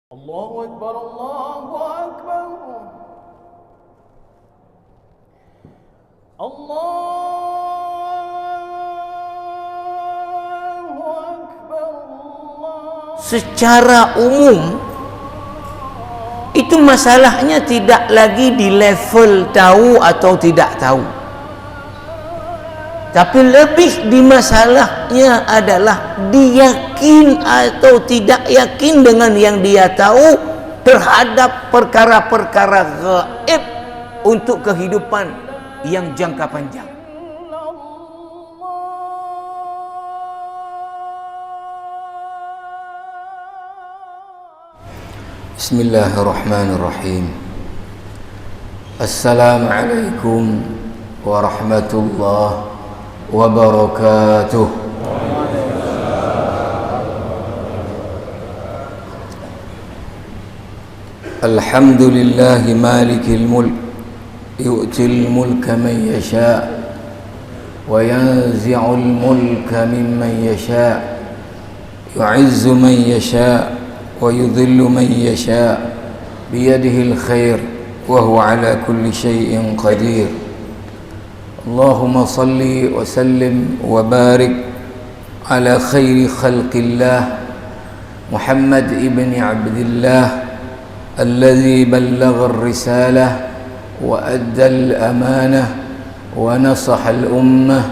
Allahu Akbar, Allahu Akbar. Allahu Akbar. Secara umum itu masalahnya tidak lagi di level tahu atau tidak tahu, tapi lebih di masalahnya adalah diyakin atau tidak yakin dengan yang dia tahu terhadap perkara-perkara gaib untuk kehidupan yang jangka panjang. Bismillahirrahmanirrahim. Assalamualaikum warahmatullahi wabarakatuh. Alhamdulillahi malikil mulk yu'til mulka man yasha wa yanzi'ul mulka mimman yasha yu'izzu man yasha wa yudhillu man yasha biyadihi alkhair wa huwa ala kulli shay'in qadir. Allahumma salli wa sallim wa barik ala khairi khalqillah Muhammad ibn Abdillah alladhi ballagha ar-risalah wa adda al-amanah wa nasaha al-ummah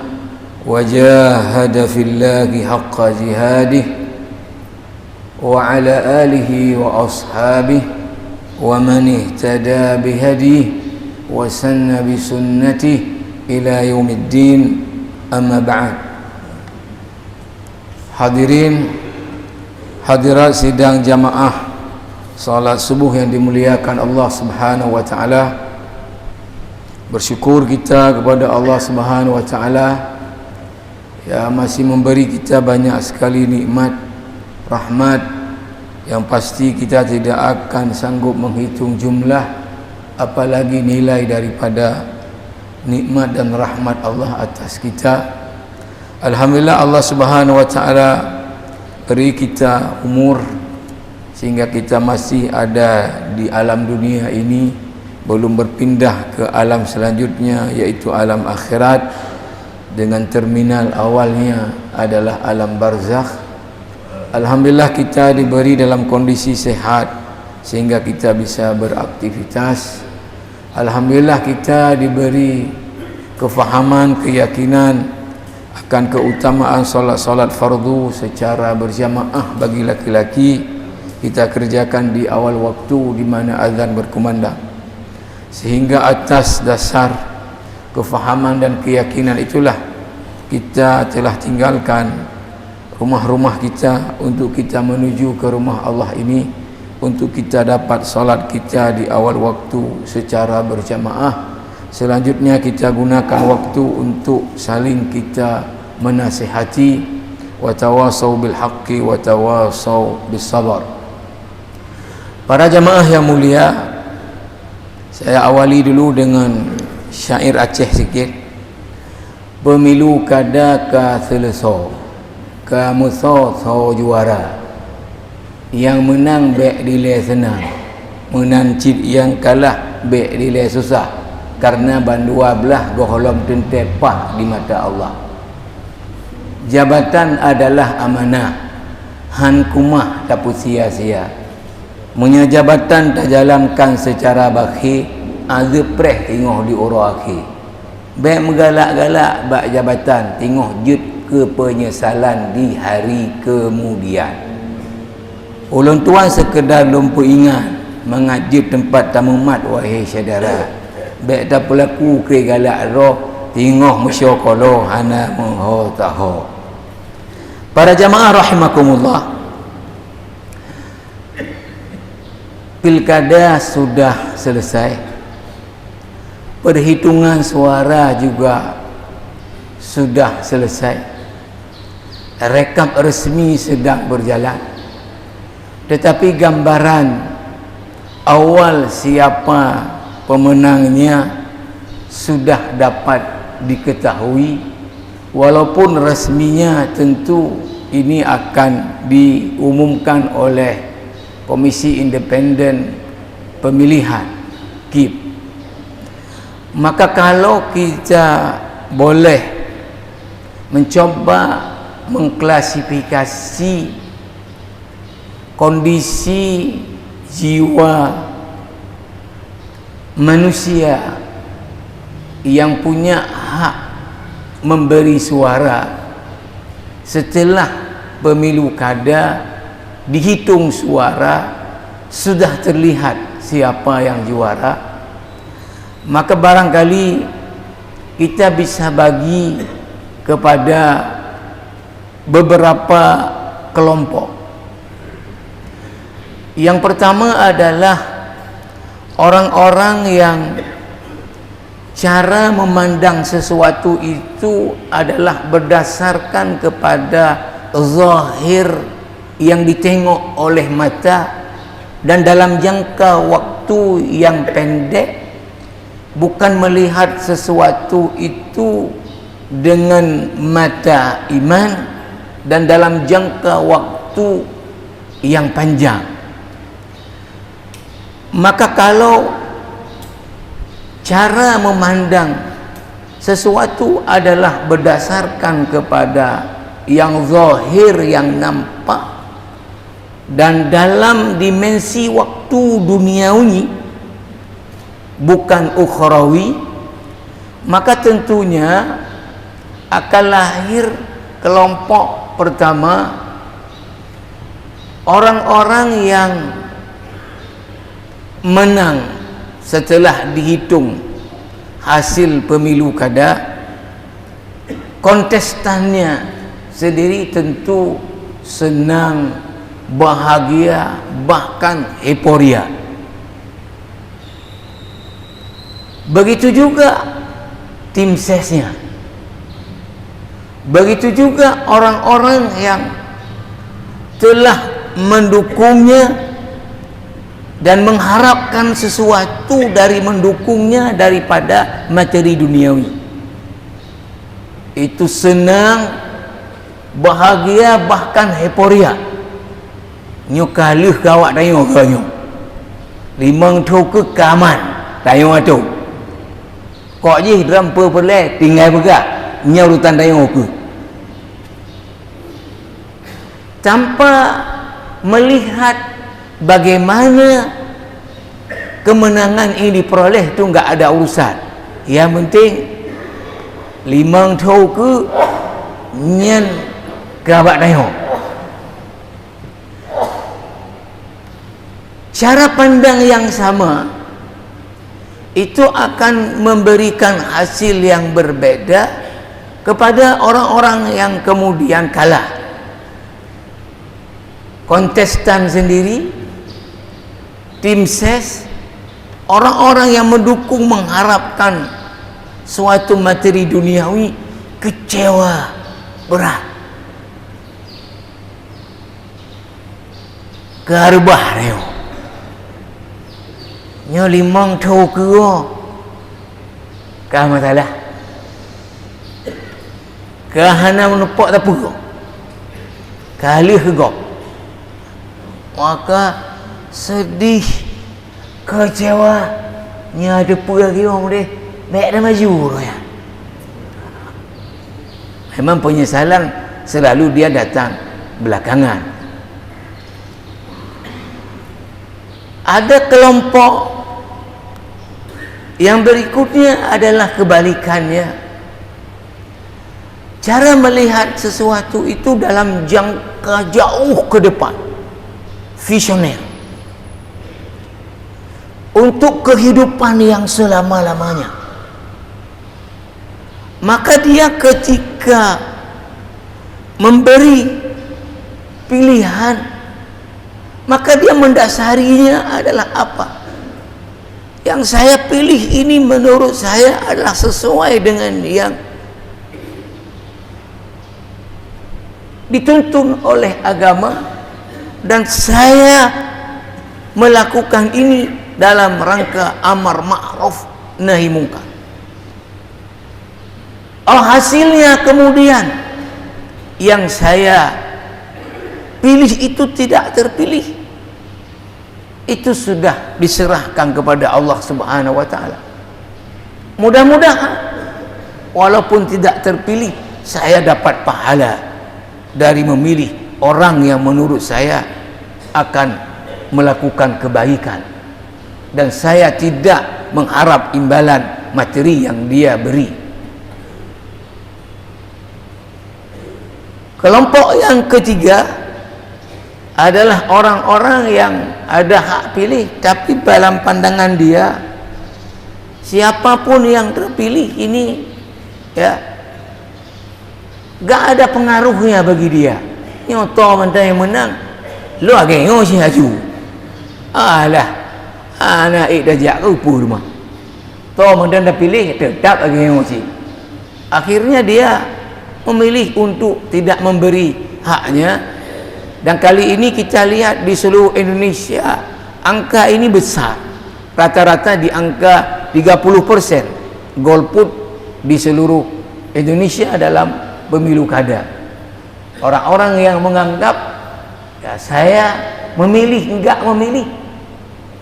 wa jahada fillahi haqqa jihadihi wa ala alihi wa ashabihi wa man ihtada bihadihi wa sanna bi sunnatihi ila yaumiddin, amma ba'd. Hadirin hadirat sidang jamaah salat subuh yang dimuliakan Allah Subhanahu wa taala, bersyukur kita kepada Allah Subhanahu wa taala yang masih memberi kita banyak sekali nikmat, rahmat yang pasti kita tidak akan sanggup menghitung jumlah, apalagi nilai daripada nikmat dan rahmat Allah atas kita. Alhamdulillah Allah Subhanahu wa taala beri kita umur sehingga kita masih ada di alam dunia ini, belum berpindah ke alam selanjutnya yaitu alam akhirat, dengan terminal awalnya adalah alam barzakh. Alhamdulillah kita diberi dalam kondisi sehat sehingga kita bisa beraktivitas. Alhamdulillah kita diberi kefahaman, keyakinan akan keutamaan solat-solat fardu secara berjamaah bagi laki-laki. Kita kerjakan di awal waktu di mana azan berkumandang, sehingga atas dasar kefahaman dan keyakinan itulah kita telah tinggalkan rumah-rumah kita untuk kita menuju ke rumah Allah ini, untuk kita dapat solat kita di awal waktu secara berjamaah. Selanjutnya kita gunakan waktu untuk saling kita menasihati, wa tawasau bil haqqi wa tawasau bis sabar. Para jamaah yang mulia, saya awali dulu dengan syair Aceh sikit. Pemilu kada ka seleso, ka muso so juara, yang menang bek dile senang, menancit yang kalah bek dile susah, karena bandua belah goholom tentepah di mata Allah. Jabatan adalah amanah, han kumah tak sia-sia. Munya jabatan tak jalankan secara bakhil, azepreh tingoh di uruaki. Bek megalak-galak bak jabatan, tingoh jut ke penyesalan di hari kemudian. Ulun tuan sekedar lumpuh ingat mengajut tempat tamu mat, wahai saudara. Bek tak pelaku ke galak roh, tingoh musyokolo hana muho taho. Para jamaah rahimakumullah, pilkada sudah selesai, perhitungan suara juga sudah selesai, rekap resmi sedang berjalan, tetapi gambaran awal siapa pemenangnya sudah dapat diketahui, walaupun resminya tentu ini akan diumumkan oleh Komisi Independen Pemilihan KIP. Maka kalau kita boleh mencoba mengklasifikasi kondisi jiwa manusia yang punya hak memberi suara setelah pemilu kada, dihitung suara, sudah terlihat siapa yang juara, maka barangkali kita bisa bagi kepada beberapa kelompok. Yang pertama adalah orang-orang yang cara memandang sesuatu itu adalah berdasarkan kepada zahir yang ditengok oleh mata dan dalam jangka waktu yang pendek, bukan melihat sesuatu itu dengan mata iman dan dalam jangka waktu yang panjang. Maka kalau cara memandang sesuatu adalah berdasarkan kepada yang zahir, yang nampak, dan dalam dimensi waktu duniawi bukan ukhrawi, maka tentunya akan lahir kelompok pertama, orang-orang yang menang setelah dihitung hasil pemilu kada. Kontestannya sendiri tentu senang, bahagia, bahkan euforia. Begitu juga tim sesnya, begitu juga orang-orang yang telah mendukungnya dan mengharapkan sesuatu dari mendukungnya daripada materi duniawi. Itu senang, bahagia, bahkan euforia. Nyo kaluh kawak dayo kanyo. Limang tu ke kaman dayo atu. Kok je dalam perle tinggal begak nya urutan dayo ke. Tanpa melihat bagaimana kemenangan ini diperoleh, itu enggak ada urusan. Yang penting limang tau ke nyen kawak dayo. Cara pandang yang sama itu akan memberikan hasil yang berbeda kepada orang-orang yang kemudian kalah. Kontestan sendiri, tim ses, orang-orang yang mendukung mengharapkan suatu materi duniawi, kecewa berat, karbah reo nyo limang tau ke kah masalah kahana menepok tak apa kalih ke gok, maka sedih, kecewa, nya ada pula kiong deh baik dah maju ya. Memang penyesalan selalu dia datang belakangan. Ada kelompok yang berikutnya adalah kebalikannya. Cara melihat sesuatu itu dalam jangka jauh ke depan, visioner, untuk kehidupan yang selama-lamanya. Maka dia ketika memberi pilihan, maka dia mendasarinya adalah apa? Yang saya pilih ini menurut saya adalah sesuai dengan yang dituntun oleh agama, dan saya melakukan ini dalam rangka amar ma'ruf nahi mungkar. Hasilnya kemudian yang saya pilih itu tidak terpilih, itu sudah diserahkan kepada Allah Subhanahu wa taala. Mudah-mudahan walaupun tidak terpilih, saya dapat pahala dari memilih orang yang menurut saya akan melakukan kebaikan, dan saya tidak mengharap imbalan materi yang dia beri. Kelompok yang ketiga adalah orang-orang yang ada hak pilih, tapi dalam pandangan dia siapapun yang terpilih ini ya gak ada pengaruhnya bagi dia. Nyoto mentang yang menang, lu agak ngosi haju. Alah, anak dah rupu rumah. Toh mentang dah pilih tetap agak ngosi. Akhirnya dia memilih untuk tidak memberi haknya. Dan kali ini kita lihat di seluruh Indonesia angka ini besar. Rata-rata di angka 30% golput di seluruh Indonesia dalam pemilu kada. Orang-orang yang menganggap ya saya memilih enggak memilih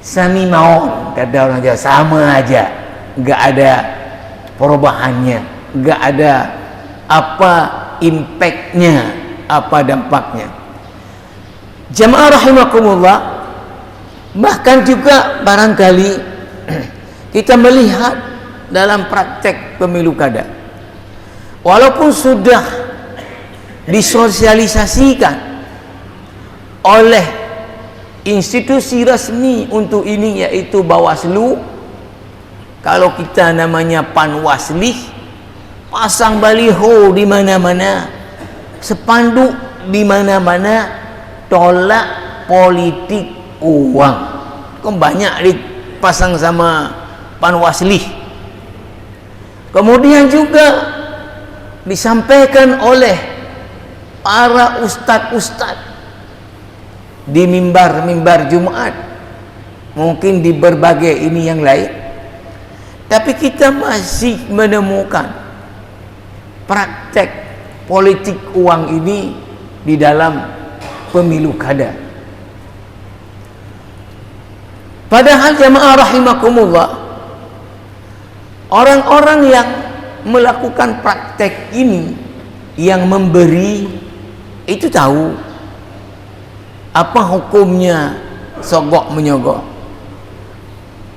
sami maon, kata orang Jawa, sama aja, enggak ada perubahannya, enggak ada apa impactnya, apa dampaknya. Jamaah rahimakumullah, bahkan juga barangkali kita melihat dalam praktek pemilu kada, walaupun sudah disosialisasikan oleh institusi resmi untuk ini, yaitu Bawaslu, kalau kita namanya Panwaslih, pasang baliho di mana-mana, spanduk di mana-mana, tolak politik uang. Kok banyak dipasang sama Panwaslih. Kemudian juga disampaikan oleh para ustad-ustad di mimbar-mimbar Jumat, mungkin di berbagai ini yang lain. Tapi kita masih menemukan praktek politik uang ini di dalam pemilu kada. Padahal jamaah rahimakumullah, orang-orang yang melakukan praktek ini, yang memberi, itu tahu apa hukumnya sogok menyogok.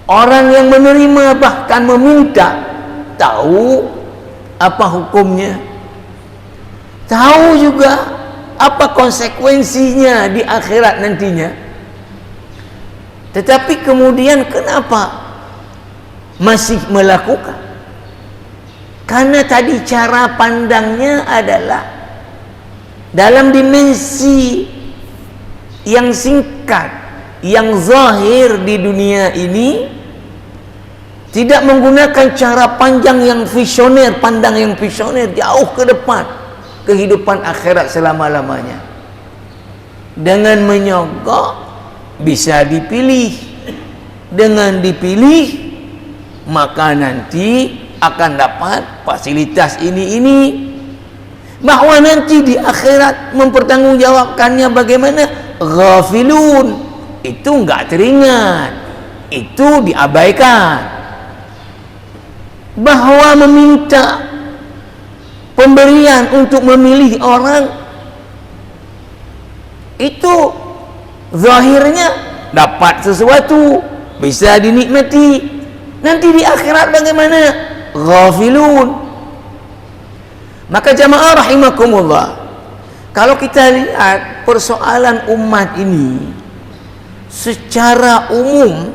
Orang yang menerima bahkan meminta tahu apa hukumnya, tahu juga apa konsekuensinya di akhirat nantinya. Tetapi kemudian kenapa masih melakukan? Karena tadi cara pandangnya adalah dalam dimensi yang singkat, yang zahir di dunia ini, tidak menggunakan cara panjang yang visioner, pandang yang visioner jauh ke depan kehidupan akhirat selama-lamanya. Dengan menyogok bisa dipilih, dengan dipilih maka nanti akan dapat fasilitas ini, bahwa nanti di akhirat mempertanggungjawabkannya bagaimana, ghafilun, itu enggak teringat, itu diabaikan. Bahwa meminta pemberian untuk memilih orang, itu zahirnya dapat sesuatu, bisa dinikmati. Nanti di akhirat bagaimana? Ghafilun. Maka jamaah rahimakumullah, kalau kita lihat persoalan umat ini secara umum,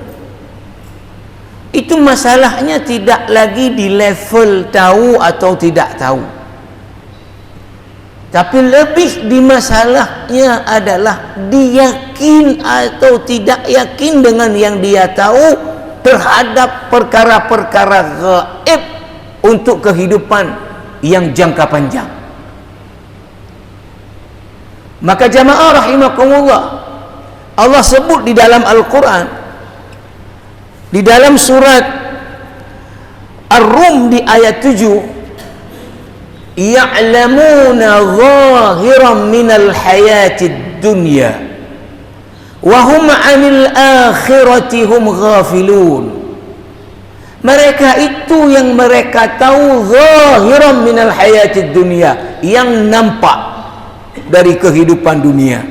itu masalahnya tidak lagi di level tahu atau tidak tahu, tapi lebih di masalahnya adalah diyakin atau tidak yakin dengan yang dia tahu terhadap perkara-perkara gaib untuk kehidupan yang jangka panjang. Maka jamaah rahimakumullah, Allah sebut di dalam Al-Quran, di dalam surat Ar-Rum di ayat 7, ya'lamuna zahiran minal hayatid dunya wa hum 'anil akhirati hum ghafilun. Mereka itu yang mereka tahu zahiran minal hayatid dunia, yang nampak dari kehidupan dunia.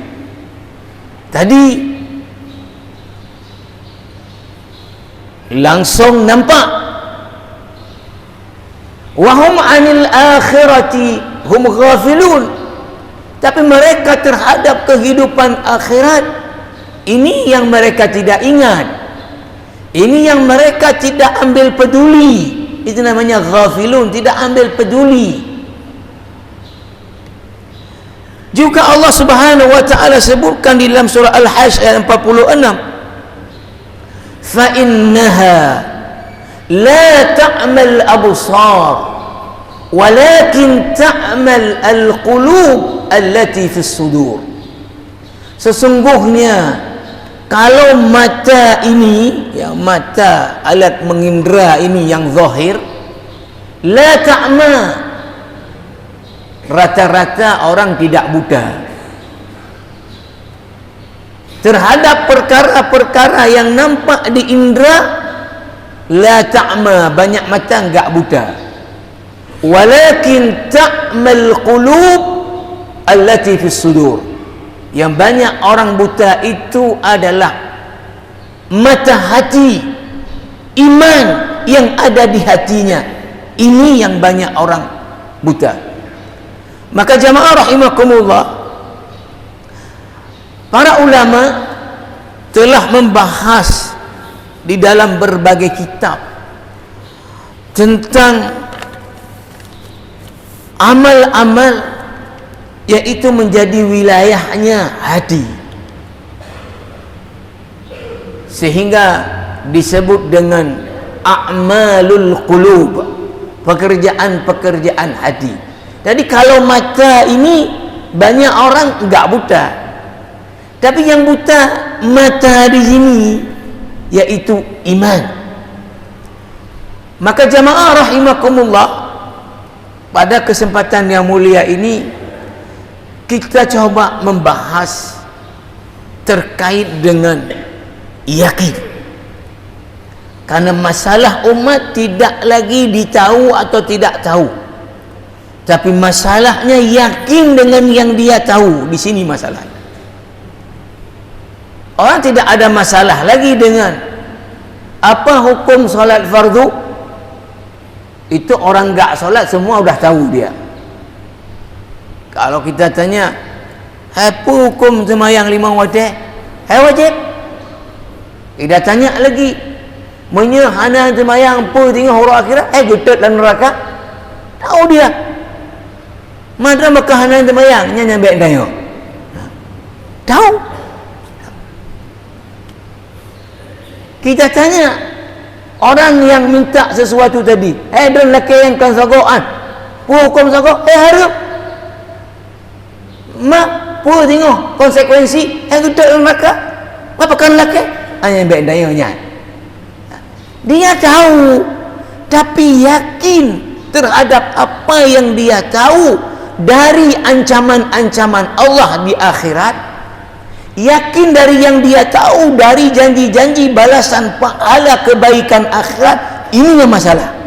Tadi langsung nampak. Wa hum 'anil akhirati hum ghafilun. Tapi mereka terhadap kehidupan akhirat, ini yang mereka tidak ingat. Ini yang mereka tidak ambil peduli. Itu namanya ghafilun, tidak ambil peduli. Juga Allah Subhanahu wa taala sebutkan di dalam surah Al-Hajj ayat 46, fa innaha la ta'mal absar walakin ta'mal al-qulub allati fis sudur. Sesungguhnya kalau mata ini, ya mata alat mengindera ini yang zahir, la ta'ma, rata-rata orang tidak buta terhadap perkara-perkara yang nampak di indera. La ta'ma, banyak mata enggak buta, walakin ta'mal qulub allati fis sudur. Yang banyak orang buta itu adalah mata hati, iman yang ada di hatinya. Ini yang banyak orang buta. Maka jamaah rahimakumullah, para ulama telah membahas di dalam berbagai kitab tentang amal-amal yaitu menjadi wilayahnya hati, sehingga disebut dengan a'malul qulub, pekerjaan-pekerjaan hati. Jadi kalau mata ini banyak orang enggak buta, tapi yang buta mata di sini yaitu iman. Maka jamaah rahimakumullah, pada kesempatan yang mulia ini kita coba membahas terkait dengan yakin. Karena masalah umat tidak lagi ditahu atau tidak tahu, tapi masalahnya yakin dengan yang dia tahu. Di sini masalahnya. Orang tidak ada masalah lagi dengan apa hukum solat fardu. Itu orang enggak solat semua udah tahu dia. Kalau kita tanya, apa hukum sembahyang 5 waktu? Wajib. Kita tanya lagi, menyahana sembahyang apa tengok huruf akhirat? Getut dalam neraka. Tahu dia. Mana makanan sembahyang? Nyampe tanya. Tahu. Kita tanya orang yang minta sesuatu tadi, dan laki yang kan sagoan. Hukum sagok, harap mak pu tengok konsekuensi getut dalam neraka. Apa kan laki? Hanya baik dayanya. Dia tahu, tapi yakin terhadap apa yang dia tahu dari ancaman-ancaman Allah di akhirat. Yakin dari yang dia tahu dari janji-janji balasan pahala kebaikan akhirat. Ini yang masalah.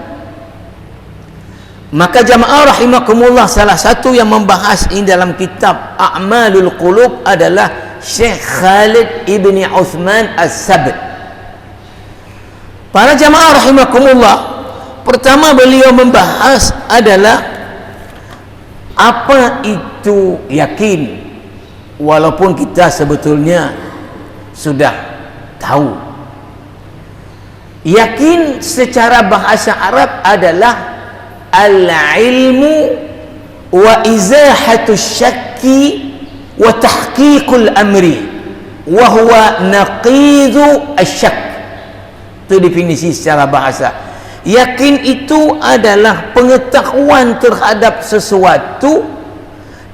Maka jamaah rahimakumullah, salah satu yang membahas ini dalam kitab A'malul Qulub adalah Syekh Khalid ibni Uthman As-Sabt. Para jamaah rahimakumullah, pertama beliau membahas adalah apa itu yakin, walaupun kita sebetulnya sudah tahu. Yakin secara bahasa Arab adalah al-ilmu wa izahatu syakki wa tahqiqul amri wa huwa naqidhu asyak. Itu definisi secara bahasa. Yakin itu adalah pengetahuan terhadap sesuatu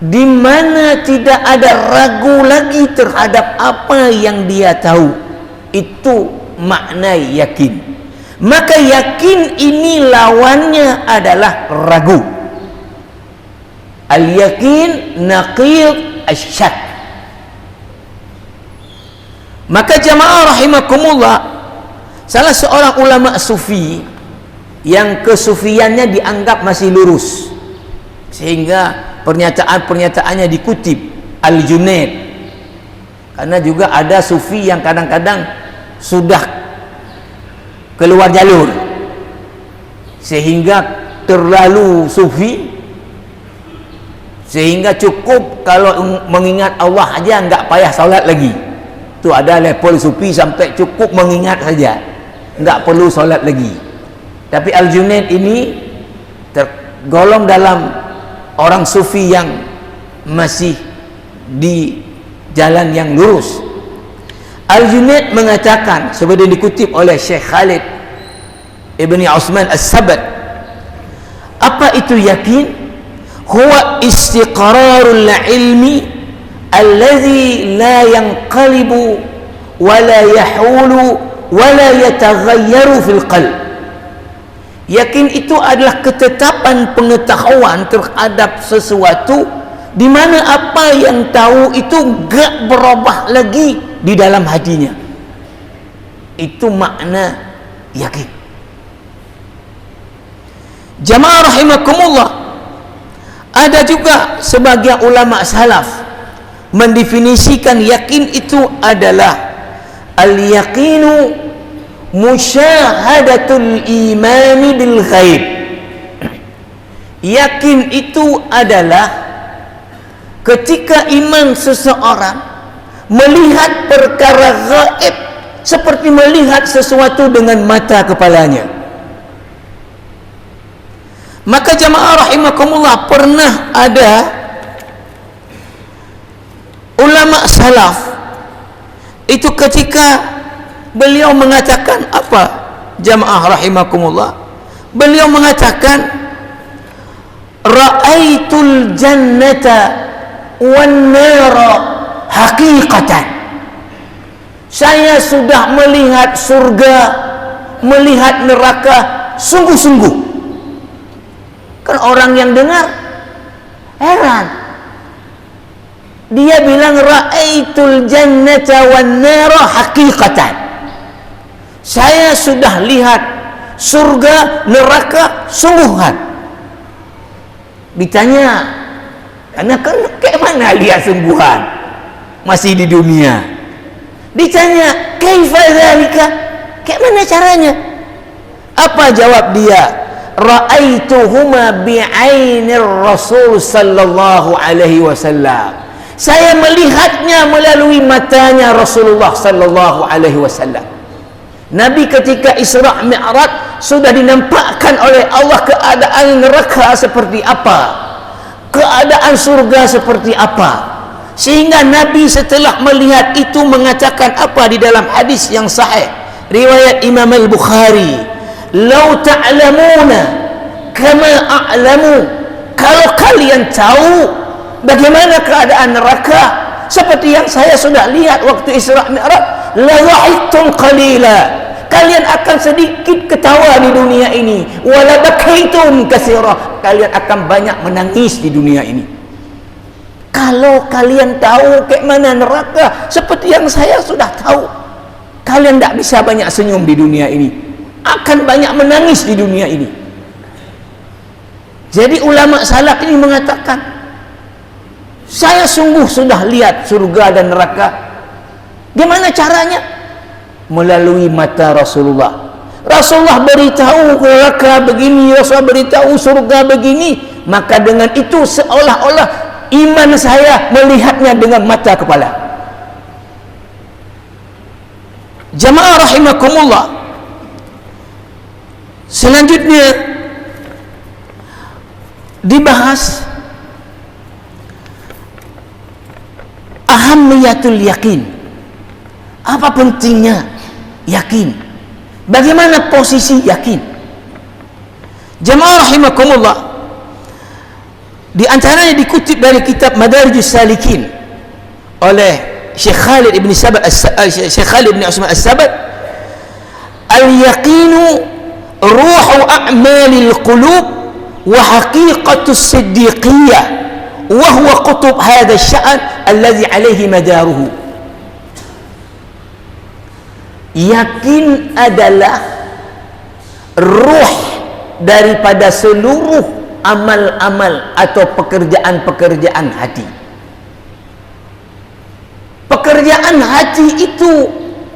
di mana tidak ada ragu lagi terhadap apa yang dia tahu. Itu makna yakin. Maka yakin ini lawannya adalah ragu. Al-yakin naqid asyak. Maka jamaah rahimakumullah, salah seorang ulama sufi yang kesufiannya dianggap masih lurus, sehingga pernyataan-pernyataannya dikutip, Al-Junaid. Karena juga ada sufi yang kadang-kadang sudah keluar jalur sehingga terlalu sufi, sehingga cukup kalau mengingat Allah aja nggak payah solat lagi. Tu ada level sufi sampai cukup mengingat saja, nggak perlu solat lagi. Tapi Al-Junaid ini tergolong dalam orang sufi yang masih di jalan yang lurus. Al-Junaid mengatakan, seperti dikutip oleh Syekh Khalid Ibni Utsman As-Sabat, apa itu yakin? Huwa istiqrarul ilmi alladhi la yanqalibu wa la yahulu wa la yataghayyaru fil qalb. Yakin itu adalah ketetapan pengetahuan terhadap sesuatu di mana apa yang tahu itu gak berubah lagi di dalam hatinya. Itu makna yakin. Jamaah rahimakumullah, ada juga sebagian ulama salaf mendefinisikan yakin itu adalah al-yaqinu musyahadatul imani bil ghaib. Yakin itu adalah ketika iman seseorang melihat perkara gaib seperti melihat sesuatu dengan mata kepalanya. Maka jamaah rahimakumullah, pernah ada ulama salaf itu ketika beliau mengatakan apa, jamaah rahimakumullah, beliau mengatakan ra'aitul jannata wan nara haqiqatan. Saya sudah melihat surga, melihat neraka sungguh-sungguh. Kan orang yang dengar heran. Dia bilang ra'aitul jannata wan nara haqiqatan. Saya sudah lihat surga, neraka sungguhan. Ditanya, karena kan kayak mana lihat sungguhan masih di dunia. Ditanya, kaifa dzalika? Kayak mana caranya? Apa jawab dia? Ra'aituhuma bi'ainir Rasul sallallahu alaihi wasallam. Saya melihatnya melalui matanya Rasulullah sallallahu alaihi wasallam. Nabi ketika Isra Mi'raj sudah dinampakkan oleh Allah keadaan neraka seperti apa, keadaan surga seperti apa, sehingga Nabi setelah melihat itu mengatakan apa di dalam hadis yang sahih riwayat Imam Al-Bukhari, "Lau ta'lamuna kama a'lamu." Kalau kalian tahu bagaimana keadaan neraka seperti yang saya sudah lihat waktu Isra Mi'raj, la dhahiktum qalila, kalian akan sedikit ketawa di dunia ini, wala bakaitum katsira, kalian akan banyak menangis di dunia ini. Kalau kalian tahu kayak mana neraka seperti yang saya sudah tahu, kalian tidak bisa banyak senyum di dunia ini, akan banyak menangis di dunia ini. Jadi ulama salaf ini mengatakan, saya sungguh sudah lihat surga dan neraka. Gimana caranya? Melalui mata Rasulullah. Rasulullah beritahu neraka begini, Rasulullah beritahu surga begini, maka dengan itu seolah-olah iman saya melihatnya dengan mata kepala. Jamaah rahimakumullah, selanjutnya dibahas ahamiyatul yakin. Apa pentingnya yakin? Bagaimana posisi yakin? Jamaah rahimakumullah, di antaranya dikutip dari kitab Madarijus Salikin oleh Syekh Khalid Ibn Syekh Khalid Ibn Utsman As-Sabat, al-yaqinu ruhu a'malil qulub wa haqiqatus siddiqiyah wa huwa qutub hadha asy-sya'n alladhi alayhi madaruhu. Yakin adalah ruh daripada seluruh amal-amal atau pekerjaan-pekerjaan hati. Pekerjaan hati itu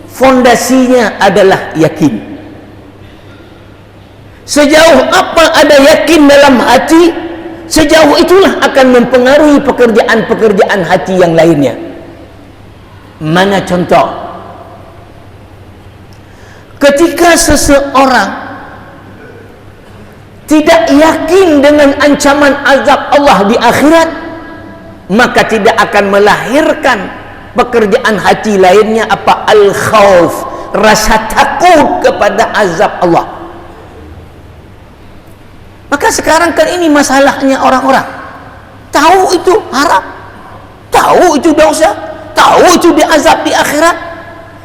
fondasinya adalah yakin. Sejauh apa ada yakin dalam hati, sejauh itulah akan mempengaruhi pekerjaan-pekerjaan hati yang lainnya. Mana contoh? Ketika seseorang tidak yakin dengan ancaman azab Allah di akhirat, maka tidak akan melahirkan pekerjaan hati lainnya apa? Al-khauf, rasa takut kepada azab Allah. Maka sekarang kan ini masalahnya orang-orang. Tahu itu haram, tahu itu dosa, tahu itu diazab di akhirat,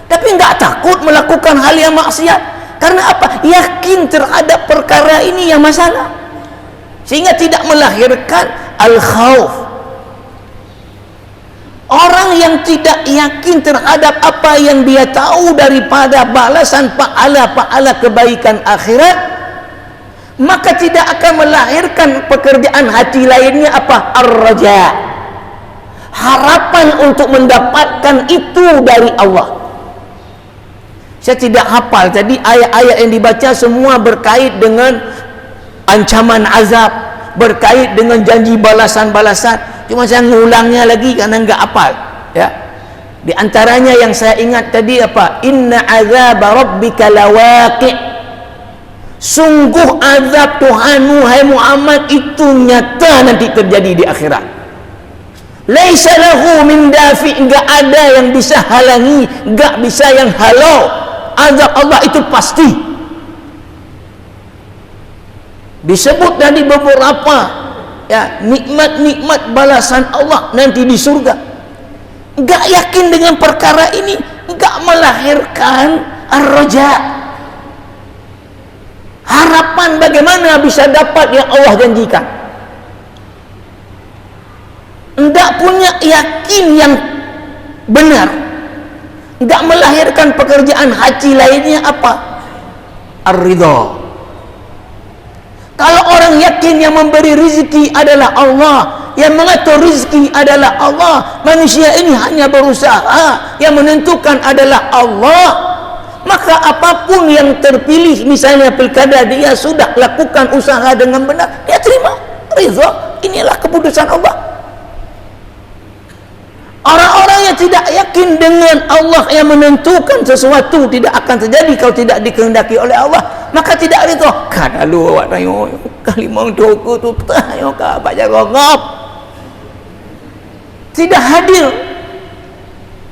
tapi enggak takut melakukan hal yang maksiat. Karena apa? Yakin terhadap perkara ini yang masalah, sehingga tidak melahirkan al-khauf. Orang yang tidak yakin terhadap apa yang dia tahu daripada balasan pahala-pahala kebaikan akhirat, maka tidak akan melahirkan pekerjaan hati lainnya apa? Ar-raja, harapan untuk mendapatkan itu dari Allah. Saya tidak hafal tadi ayat-ayat yang dibaca, semua berkait dengan ancaman azab, berkait dengan janji balasan-balasan. Cuma saya ngulangnya lagi karena enggak hafal, ya. Di antaranya yang saya ingat tadi apa? Inna azab rabbika lawaqi'. Sungguh azab Tuhanmu hai Muhammad itu nyata nanti terjadi di akhirat. Laisa lahu min dafi', enggak ada yang bisa halangi, enggak bisa yang halau. Azab Allah itu pasti. Disebut dari beberapa ya nikmat-nikmat balasan Allah nanti di surga. Enggak yakin dengan perkara ini, enggak melahirkan ar-raja, harapan bagaimana bisa dapat yang Allah janjikan. Enggak punya yakin yang benar, enggak melahirkan pekerjaan hati lainnya apa? Ar-ridha. Kalau orang yakin yang memberi rezeki adalah Allah, yang mengatur rezeki adalah Allah, manusia ini hanya berusaha, yang menentukan adalah Allah, maka apapun yang terpilih, misalnya pilkada, dia sudah lakukan usaha dengan benar, dia terima, ridha, inilah keputusan Allah. Orang-orang yang tidak yakin dengan Allah yang menentukan sesuatu tidak akan terjadi kalau tidak dikehendaki oleh Allah, maka tidak ridha. Kan lalu awak tanya kalimang toko tu tanya ka apa jaga ngap. Tidak hadir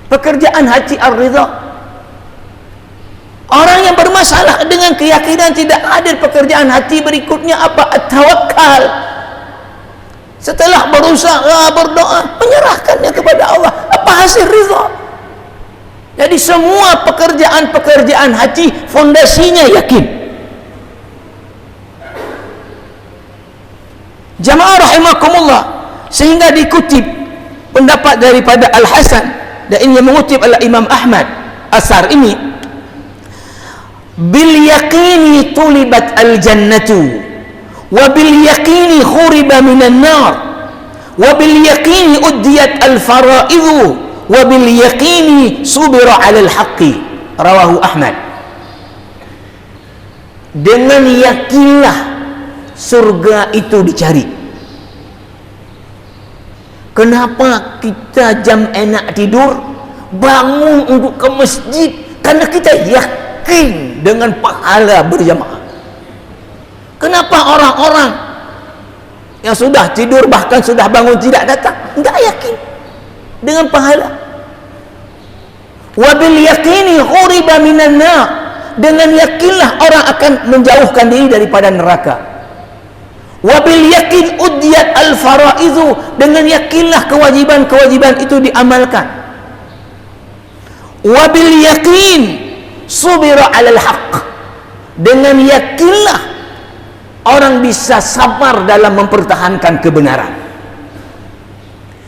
pekerjaan hati ar-ridha. Orang yang bermasalah dengan keyakinan tidak hadir pekerjaan hati berikutnya apa? At-tawakkal. Setelah berusaha, berdoa, menyerahkannya kepada Allah, apa hasil ridha? Jadi semua pekerjaan-pekerjaan hati fondasinya yakin. Jamaah rahimakumullah, sehingga dikutip pendapat daripada Al-Hasan, dan ini mengutip oleh Imam Ahmad asar ini, bil yaqini tulibat al-jannatu wa bil yaqini khuriba minan nar wa bil yaqini uddiyat al-fara'idhu wa bil yaqini subira 'alal haqqi. Rawahu Ahmad. Dengan yakinlah surga itu dicari. Kenapa kita jam enak tidur, bangun untuk ke masjid? Karena kita yakin dengan pahala berjamaah. Kenapa orang-orang yang sudah tidur bahkan sudah bangun tidak datang? Enggak yakin dengan pahala. Wabil yakini khuriba minan nar, dengan yakinlah orang akan menjauhkan diri daripada neraka. Wabil yakin uddiyat al-fara'idhu, dengan yakinlah kewajiban-kewajiban itu diamalkan. Wabil yakin subira 'alal haqq, dengan yakinlah orang bisa sabar dalam mempertahankan kebenaran.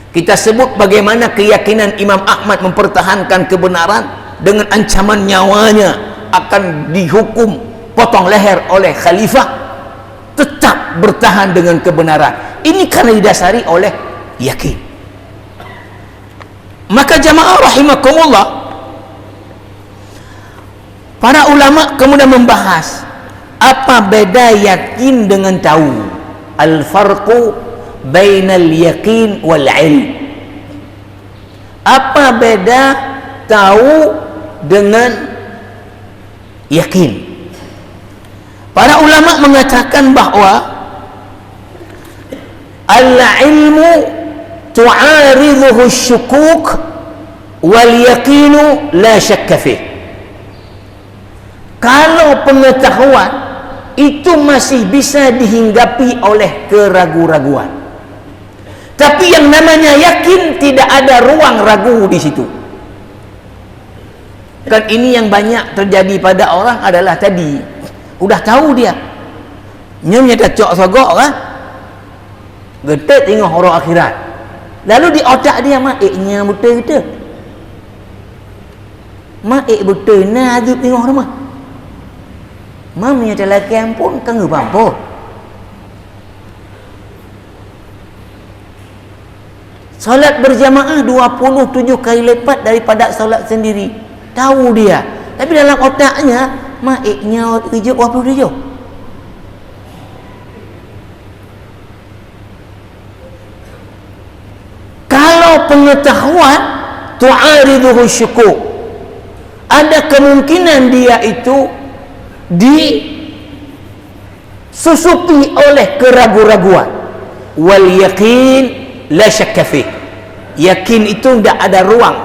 Kita sebut bagaimana keyakinan Imam Ahmad mempertahankan kebenaran dengan ancaman nyawanya akan dihukum potong leher oleh khalifah, tetap bertahan dengan kebenaran. Ini karena didasari oleh yakin. Maka jamaah rahimakumullah, para ulama kemudian membahas apa beda yakin dengan tahu. Al-farqu bainal yaqin wal ilm. Apa beda tahu dengan yakin? Para ulama mengatakan bahwa al-ilmu tu'aridhuhu syukuk wal yaqinu la syakka fih. Kalau pengetahuan itu masih bisa dihinggapi oleh keraguan-raguan, tapi yang namanya yakin tidak ada ruang ragu di situ. Kan ini yang banyak terjadi pada orang adalah tadi, udah tahu dia nyamnya dah cok sogok kan, getet tengok orang akhirat, lalu di otak dia maiknya betul kita maik betul na aduk tengok rumah mamnya telakang pun kan ngepampu. Salat berjamaah 27 kali lipat daripada salat sendiri. Tahu dia, tapi dalam otaknya maiknya 27. Kalau pengetahuan tu'ariduhu syukuk, ada kemungkinan dia itu disusupi oleh keraguan-raguan. Wal yaqin la syakka fih. Yakin itu tidak ada ruang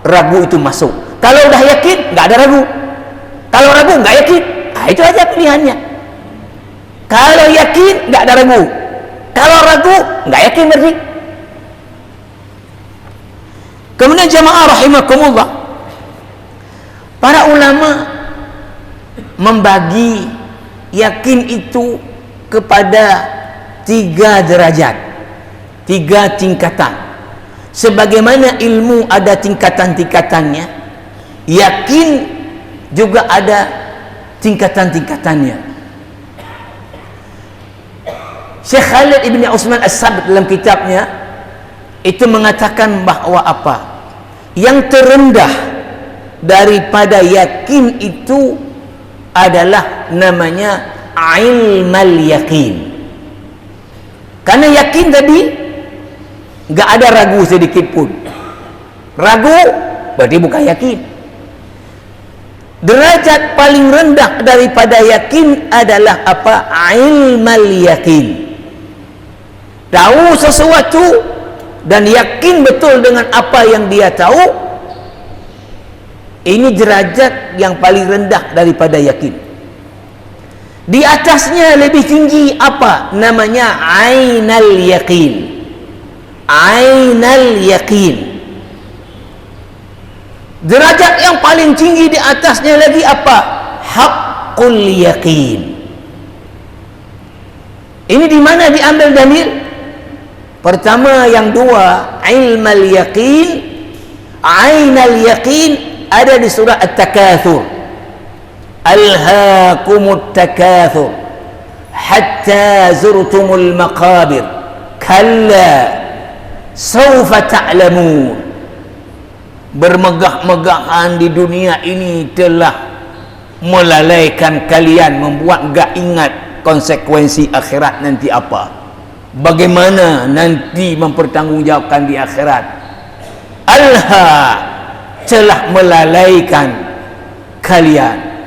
ragu itu masuk. Kalau dah yakin tidak ada ragu, kalau ragu tidak yakin. Itu aja pilihannya. Kalau yakin tidak ada ragu, kalau ragu tidak yakin berarti. Kemudian jamaah rahimakumullah, para ulama membagi yakin itu kepada 3 derajat, 3 tingkatan. Sebagaimana ilmu ada tingkatan-tingkatannya, yakin juga ada tingkatan-tingkatannya. Syekh Khalid Ibn Utsman As-Sabt dalam kitabnya itu mengatakan bahwa apa? Yang terendah daripada yakin itu adalah namanya ilmal yakin. Karena yakin tadi enggak ada ragu sedikit pun. Ragu berarti bukan yakin. Derajat paling rendah daripada yakin adalah apa? Ilmal yakin. Tahu sesuatu dan yakin betul dengan apa yang dia tahu. Ini derajat yang paling rendah daripada yakin. Di atasnya lebih tinggi apa? Namanya ainal yaqin. Ainal yaqin. Derajat yang paling tinggi di atasnya lagi apa? Haqqul yaqin. Ini di mana diambil dalil? Pertama, yang dua, ilmal yaqin, ainal yaqin ada di surah At-Takatsur. Alhaakumut takatsur hatta zurtumul maqabir kalla sawfa ta'lamun. Bermegah-megahan di dunia ini telah melalaikan kalian, membuat enggak ingat konsekuensi akhirat nanti apa, bagaimana nanti mempertanggungjawabkan di akhirat. Alha, telah melalaikan kalian.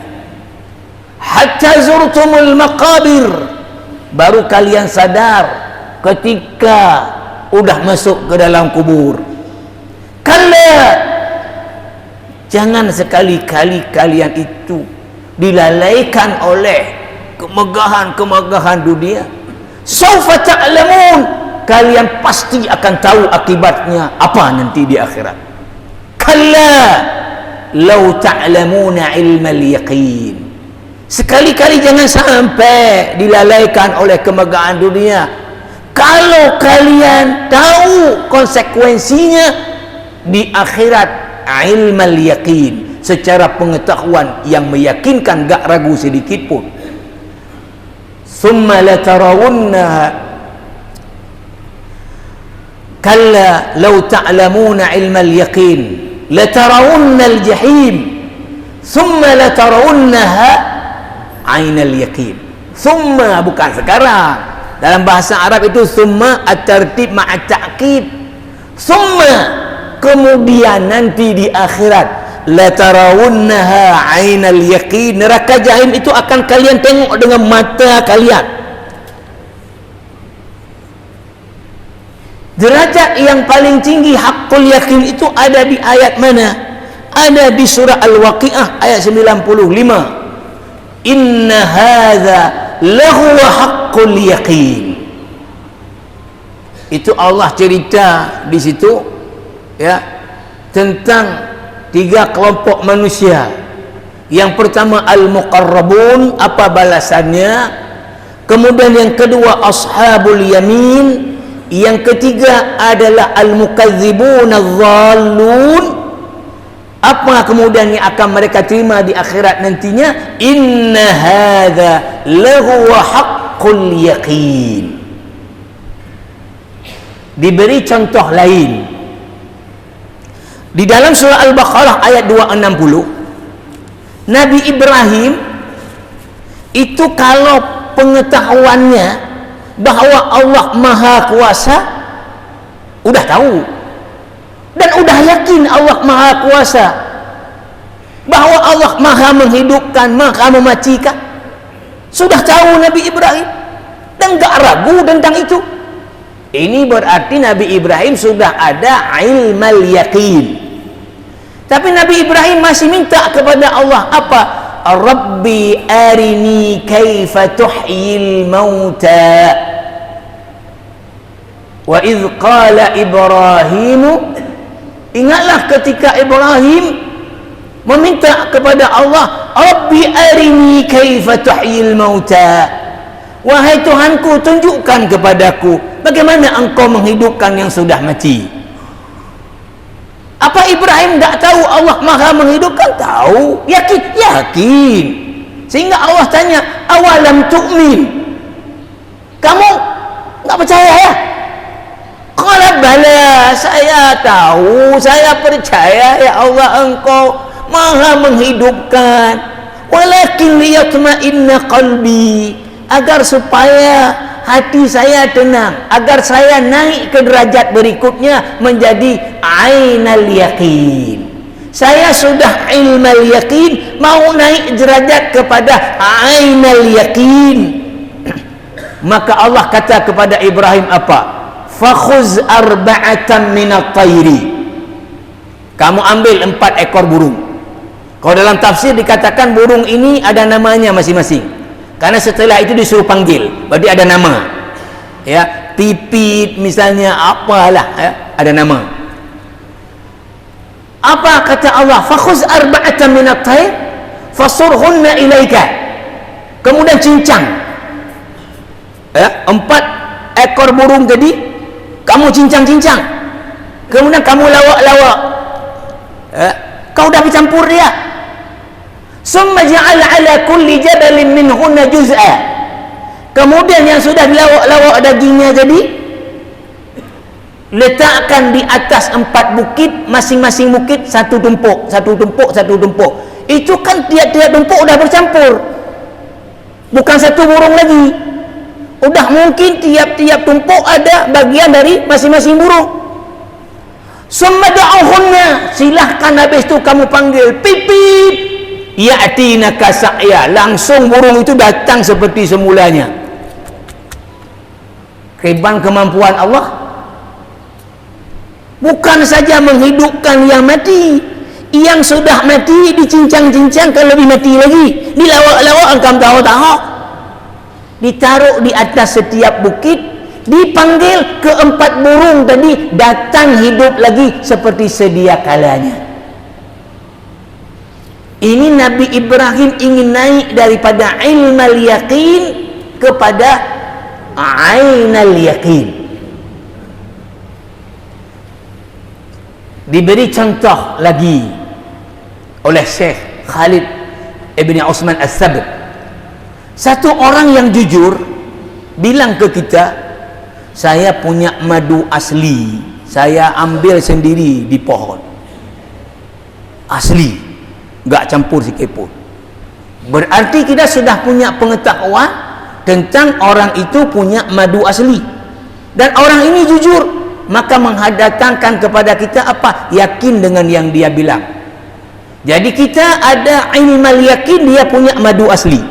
Hatta zurtumul maqabir, baru kalian sadar ketika udah masuk ke dalam kubur. Kalla, jangan sekali-kali kalian itu dilalaikan oleh kemegahan-kemegahan dunia. Saufa ta'lamun, kalian pasti akan tahu akibatnya apa nanti di akhirat. Kalla law ta'lamuna ilmal yaqin, sekali-kali jangan sampai dilalaikan oleh kemegahan dunia. Kalau kalian tahu konsekuensinya di akhirat, ilmal yaqin, secara pengetahuan yang meyakinkan, gak ragu sedikit pun. Summa latarawunnaha kalla law ta'lamuna ilmal yaqin latarawunnal jahim summa latarawunnaha ainal yaqin. Summa bukan sekarang. Dalam bahasa Arab itu summa at-tartib ma'at ta'qib. Summa kemudian nanti di akhirat latarawunnaha ainal yaqin, neraka jahim itu akan kalian tengok dengan mata kalian. Derajat yang paling tinggi haqqul yakin itu ada di ayat mana? Ada di surah Al-Waqi'ah ayat 95. Inna hadza lahu haqqul yakin. Itu Allah cerita di situ ya tentang 3 kelompok manusia. Yang pertama al-muqarrabun, apa balasannya? Kemudian yang kedua ashabul yamin, yang ketiga adalah al-mukadzibun adh-dhallun. Apa kemudian yang akan mereka terima di akhirat nantinya? Inna hadza lahu haqqul yaqin. Diberi contoh lain di dalam surah Al-Baqarah ayat 260. Nabi Ibrahim itu kalau pengetahuannya bahwa Allah Maha Kuasa udah tahu dan udah yakin Allah Maha Kuasa, bahwa Allah Maha menghidupkan, Maha mematikan, sudah tahu Nabi Ibrahim dan gak ragu tentang itu. Ini berarti Nabi Ibrahim sudah ada ilmal yakin. Tapi Nabi Ibrahim masih minta kepada Allah apa? Rabbi arini kaifa tuhyil mauta. Wa idh qala Ibrahim, ingatlah ketika Ibrahim meminta kepada Allah, Rabbi arini kaifa tuhyil mauta. Wahai Tuhanku, tunjukkan kepadaku bagaimana engkau menghidupkan yang sudah mati. Apa Ibrahim tak tahu Allah Maha menghidupkan? Tahu, yakin. Sehingga Allah tanya, awalam tu'min, kamu tak percaya ya? Qala bala, saya tahu, saya percaya ya Allah, engkau Maha menghidupkan. Walakin liyatma'inna qalbi, agar supaya hati saya tenang, agar saya naik ke derajat berikutnya menjadi ainal yakin. Saya sudah ilmal yakin, mau naik derajat kepada ainal yakin. Maka Allah kata kepada Ibrahim apa? Fakhuz arba'atan minat tayri, kamu ambil 4 ekor burung. Kalau dalam tafsir dikatakan burung ini ada namanya masing-masing, karena setelah itu disuruh panggil, berarti ada nama. Ya, pipit misalnya, apalah ya, ada nama. Apa kata Allah? Fakhuz arba'atan minat tayr fasurhunna ilaika. Kemudian cincang. Ya, 4 ekor burung tadi kamu cincang-cincang. Kemudian kamu lawak-lawak. Ya, kau dah bercampur dia. Summa ja'ala ala kulli jabalin minhunna juz'a. Kemudian yang sudah dilawak-lawak dagingnya jadi letakkan di atas 4 bukit, masing-masing bukit 1 tumpuk, 1 tumpuk, 1 tumpuk. Itu kan tiap-tiap tumpuk udah bercampur, bukan 1 burung lagi. Udah mungkin tiap-tiap tumpuk ada bagian dari masing-masing burung. Summa da'uhunna, silahkan habis itu kamu panggil, pipit, ya'tinaka sa'ya, langsung burung itu datang seperti semulanya. Hebat kemampuan Allah. Bukan saja menghidupkan yang mati, yang sudah mati dicincang-cincang kan lebih mati lagi, dilawak-lawak engkau tahu-tahu, ditaruh di atas setiap bukit, dipanggil, ke-4 burung tadi datang hidup lagi seperti sedia kalanya. Ini Nabi Ibrahim ingin naik daripada ilmal yakin kepada ainal yakin. Diberi contoh lagi oleh Syekh Khalid Ibn Osman As-Sabr. Satu orang yang jujur bilang ke kita, saya punya madu asli, saya ambil sendiri di pohon, asli, gak campur sikit pun. Berarti kita sudah punya pengetahuan tentang orang itu punya madu asli, dan orang ini jujur, maka mendatangkan kepada kita apa? Yakin dengan yang dia bilang. Jadi kita ada ilmal yakin dia punya madu asli.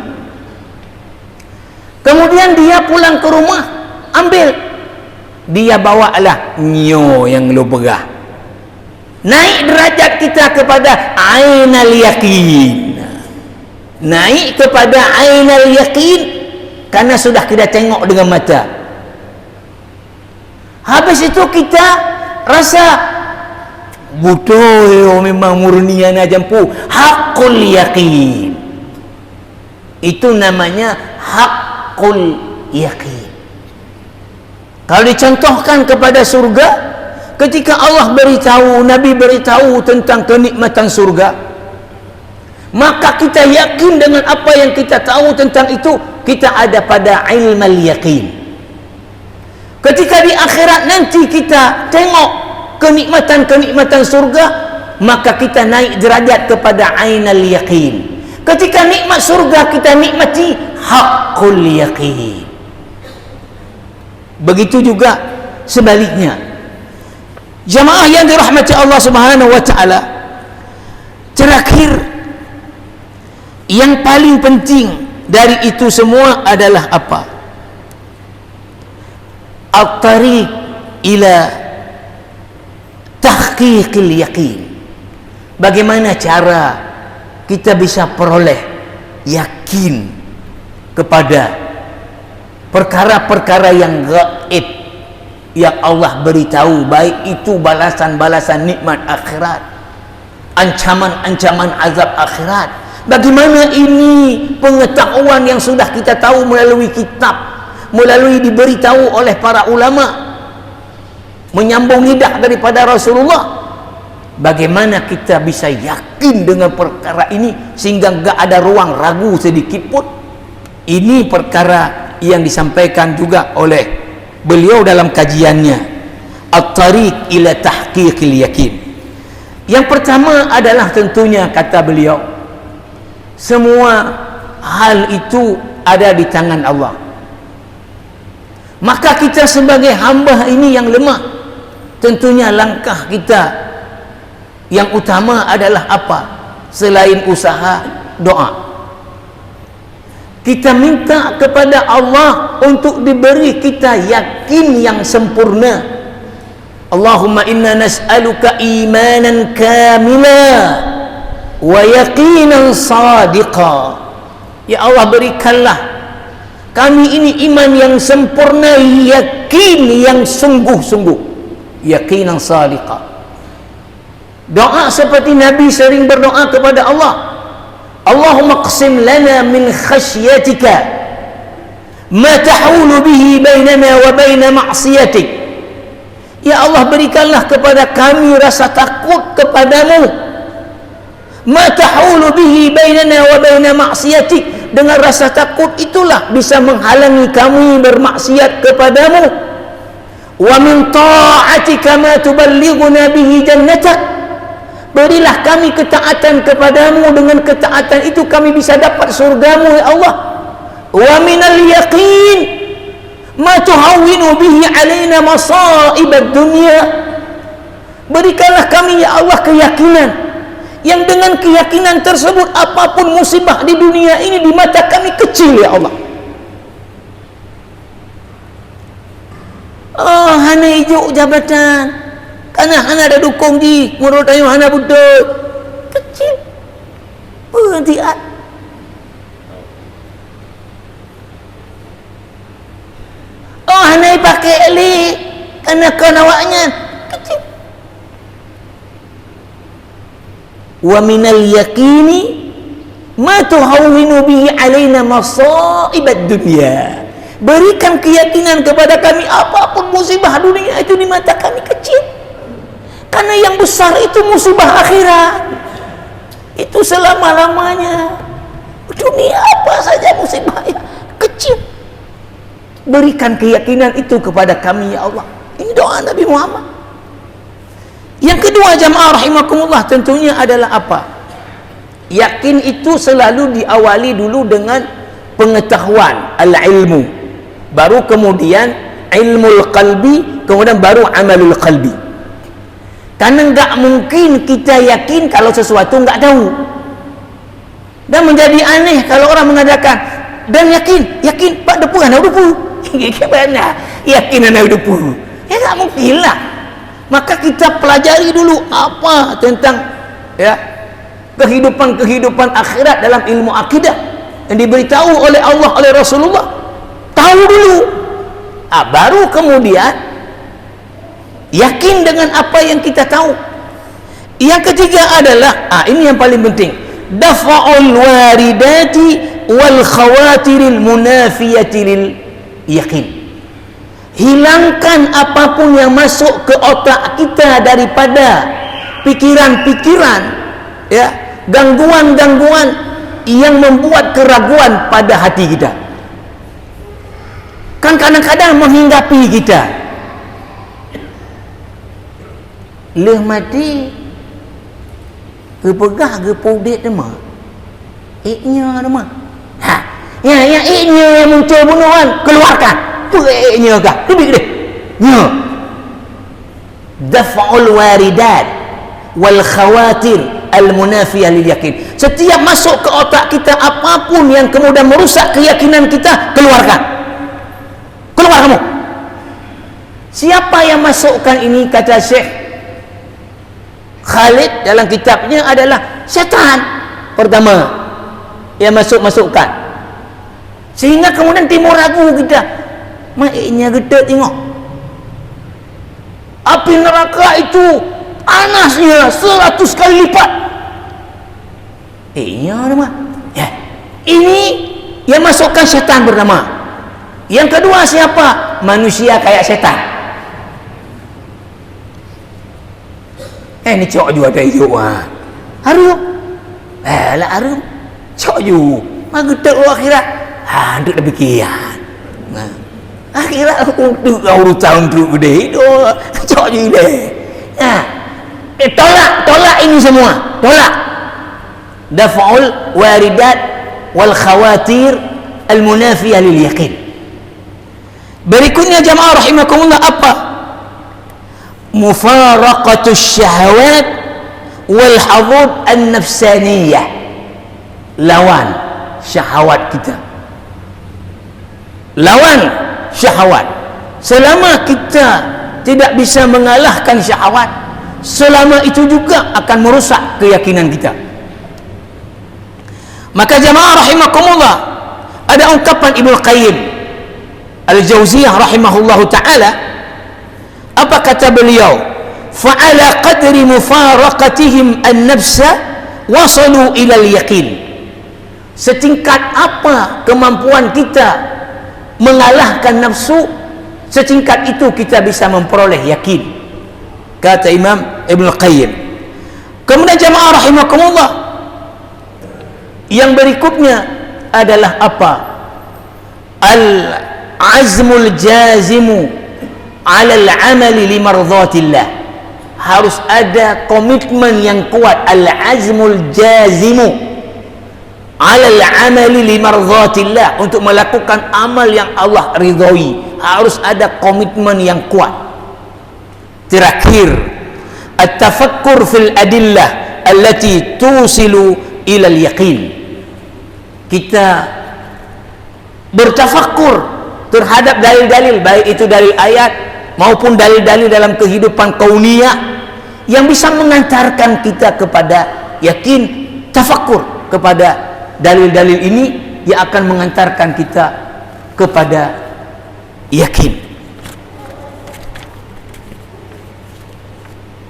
Kemudian dia pulang ke rumah, ambil, dia bawalah nyo yang lu pegah. Naik derajat kita kepada ainal yakin, naik kepada ainal yakin, karena sudah kita tengok dengan mata. Habis itu kita rasa betul, memang murnian jampu, hakul yakin. Itu namanya hakul yakin. Kalau dicontohkan kepada surga, ketika Allah beritahu, Nabi beritahu tentang kenikmatan surga, maka kita yakin dengan apa yang kita tahu tentang itu, kita ada pada ilmal yakin. Ketika di akhirat nanti kita tengok kenikmatan-kenikmatan surga, maka kita naik derajat kepada ainal yakin. Ketika nikmat surga kita nikmati hakul yakin. Begitu juga sebaliknya. Jamaah yang dirahmati Allah Subhanahu wa taala, terakhir yang paling penting dari itu semua adalah apa? At-tariq ila tahqiqil yaqin. Bagaimana cara kita bisa peroleh yakin kepada perkara-perkara yang gaib yang Allah beritahu, baik itu balasan-balasan nikmat akhirat, ancaman-ancaman azab akhirat. Bagaimana ini pengetahuan yang sudah kita tahu melalui kitab, melalui diberitahu oleh para ulama, menyambung lidah daripada Rasulullah. Bagaimana kita bisa yakin dengan perkara ini sehingga enggak ada ruang ragu sedikit pun? Ini perkara yang disampaikan juga oleh beliau dalam kajiannya, At-Tariq ila Tahqiqil Yakin. Yang pertama adalah tentunya, kata beliau, semua hal itu ada di tangan Allah. Maka kita sebagai hamba ini yang lemah, tentunya langkah kita yang utama adalah apa? Selain usaha, doa. Kita minta kepada Allah untuk diberi kita yakin yang sempurna. Allahumma inna nas'aluka imanan kamila wa yaqinan sadiqa. Ya Allah, berikanlah kami ini iman yang sempurna, yakin yang sungguh-sungguh, yaqinan sadiqa. Doa seperti Nabi sering berdoa kepada Allah, Allahumma qsim lana min khasyatika ma tahulu bihi bainana wa baina ma'siyatik. Ya Allah, berikanlah kepada kami rasa takut kepadamu, ma tahulu bihi bainana wa baina ma'siyatik. Dengan rasa takut itulah bisa menghalangi kami bermaksiat kepadamu. Wa min ta'atika ma tuballighuna bihi jannatak. Berilah kami ketaatan kepadamu, dengan ketaatan itu kami bisa dapat surgamu ya Allah. Wa minal yaqin ma tuhawwinu bihi alaina masaibad dunya. Berikanlah kami ya Allah keyakinan yang dengan keyakinan tersebut apapun musibah di dunia ini di mata kami kecil ya Allah. Oh, hana hijau jabatan, karena hana ada dukung di menurut ayu hana budut kecil penghentian. Oh, hana pakai li karena kenawaknya kecil. Wa minal yaqini ma tuhawwinu bihi alaina masaibad dunya. Berikan keyakinan kepada kami apapun musibah dunia itu di mata kami kecil, karena yang besar itu musibah akhirat. itu selama-lamanya. Dunia apa saja musibahnya kecil. Berikan keyakinan itu kepada kami ya Allah. Ini doa Nabi Muhammad. Yang kedua jamaah rahimakumullah tentunya adalah apa? Yakin itu selalu diawali dulu dengan pengetahuan, al-ilmu. Baru kemudian ilmul qalbi, kemudian baru amalul qalbi. Karena enggak mungkin kita yakin kalau sesuatu enggak tahu. Dan menjadi aneh kalau orang mengatakan dan yakin Pak depu anak depu. Gimana? Yakin anak depu. Ya enggak mungkin lah. Maka kita pelajari dulu apa tentang ya kehidupan akhirat dalam ilmu akidah yang diberitahu oleh Allah, oleh Rasulullah. Tahu dulu. Baru kemudian yakin dengan apa yang kita tahu. Yang ketiga adalah ini yang paling penting, dafa'ul waridati wal khawatiril munafiyati lil yakin. Hilangkan apapun yang masuk ke otak kita daripada pikiran-pikiran ya, gangguan-gangguan yang membuat keraguan pada hati kita. Kan kadang-kadang menghinggapi kita. Leh mati gepegah gepudit demah. Iknya demah. Ya iknya yang muncul bunuhan, keluarkan. Iknya kah? Lebih gede. Nya. Daf'ul waridat wal khawatir al-munafiyah lil yakin. Setiap masuk ke otak kita apapun yang kemudian merusak keyakinan kita, keluarkan. Keluar kamu. Siapa yang masukkan ini? Kata Syekh Khalid dalam kitabnya adalah syaitan pertama yang masukkan, sehingga kemudian timbul ragu kita. Maknya gede tengok api neraka itu panasnya 100 kali lipat. Ya ini yang masukkan syaitan pertama. Yang kedua siapa? Manusia kayak setan. Ni cok juga ada hidup harum. Lah harum. Cok ju. Magedek akhirat. Nduk dah pikiran. Akhirat untuk urusan untuk gede itu. Cok ju deh. Tolak ini semua. Tolak. Daf'ul waridat wal khawatir al munafiyah lil yaqin. Berikutnya jamaah rahimakumullah apa? Mufaraqatus syahawat wal hudud an-nafsaniyah. Lawan syahwat kita. Lawan syahwat. Selama kita tidak bisa mengalahkan syahwat, selama itu juga akan merusak keyakinan kita. Maka jamaah rahimakumullah, ada ungkapan Ibnu Qayyim Al-Jauziyah rahimahullahu ta'ala. Apa kata beliau? Fa'ala qadri mufaraqatihim an-nafsa wasalu ilal yaqin. Setingkat apa kemampuan kita mengalahkan nafsu, setingkat itu kita bisa memperoleh yakin, kata Imam Ibnu Qayyim. Kemudian jamaah rahimakumullah, yang berikutnya adalah apa? Al-azmul jazimu alal amali limardhatillah. Harus ada komitmen yang kuat. Al-azmul jazimu alal amali limardhatillah, untuk melakukan amal yang Allah ridhoi. Harus ada komitmen yang kuat. Terakhir, at-tafakkur fil adillah allati tusilu ilal yaqin. Kita bertafakkur terhadap dalil-dalil, baik itu dalil ayat maupun dalil-dalil dalam kehidupan kauniyah, yang bisa mengantarkan kita kepada yakin. Tafakkur kepada dalil-dalil ini yang akan mengantarkan kita kepada yakin.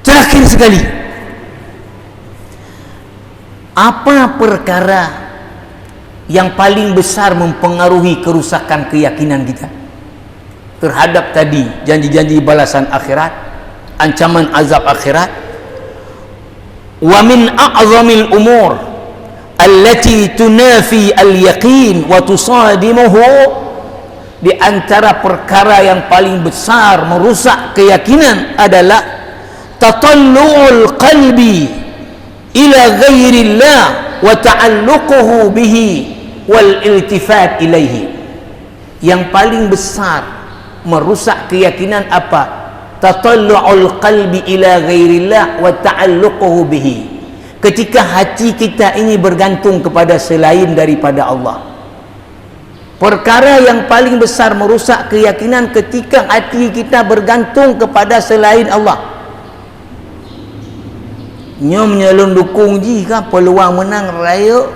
Terakhir sekali, apa perkara yang paling besar mempengaruhi kerusakan keyakinan kita terhadap tadi janji-janji balasan akhirat, ancaman azab akhirat? wa min a'zamil umur allati tunafi al-yaqin wa tusadimuhu, di antara perkara yang paling besar merusak keyakinan adalah tatallu'ul qalbi ila ghairillah wa ta'alluquhu bihi wal iltifat ilaihi. Yang paling besar merusak keyakinan apa? Tatallu'ul qalbi ila ghairillah wa ta'alluquhu bihi, ketika hati kita ini bergantung kepada selain daripada Allah. Perkara yang paling besar merusak keyakinan ketika hati kita bergantung kepada selain Allah. Nyom nyalon dukung ji kan peluang menang raya,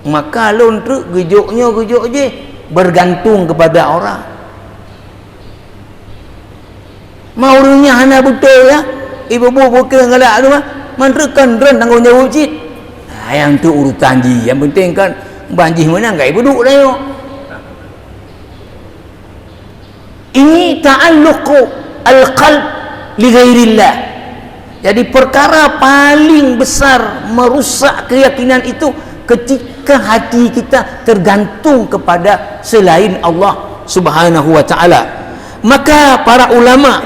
maka lon tu gejuk je bergantung kepada orang. Maurunya hana betul ya, ibu-ibu bukan galak tu mentrekan ren tanggung jawab cik. Yang tu urutan ji, yang penting kan banjih menang kat ibu duk raya. Ini ta'alluqu al-qalb li ghairillah. Jadi perkara paling besar merusak keyakinan itu ketika hati kita tergantung kepada selain Allah Subhanahu wa ta'ala. Maka para ulama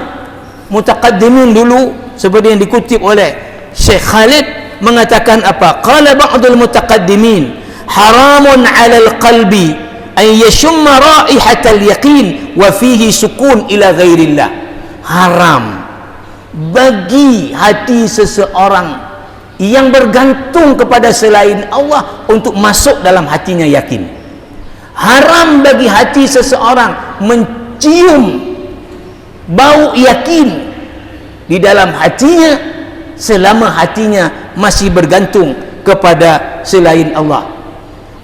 mutaqaddimin dulu seperti yang dikutip oleh Syekh Khalid mengatakan apa? Qala ba'dul mutaqaddimin haramun 'alal qalbi an yashumma raihatal yaqin wa fihi sukun ila ghairillah. Haram bagi hati seseorang yang bergantung kepada selain Allah untuk masuk dalam hatinya yakin. Haram bagi hati seseorang mencium bau yakin di dalam hatinya selama hatinya masih bergantung kepada selain Allah.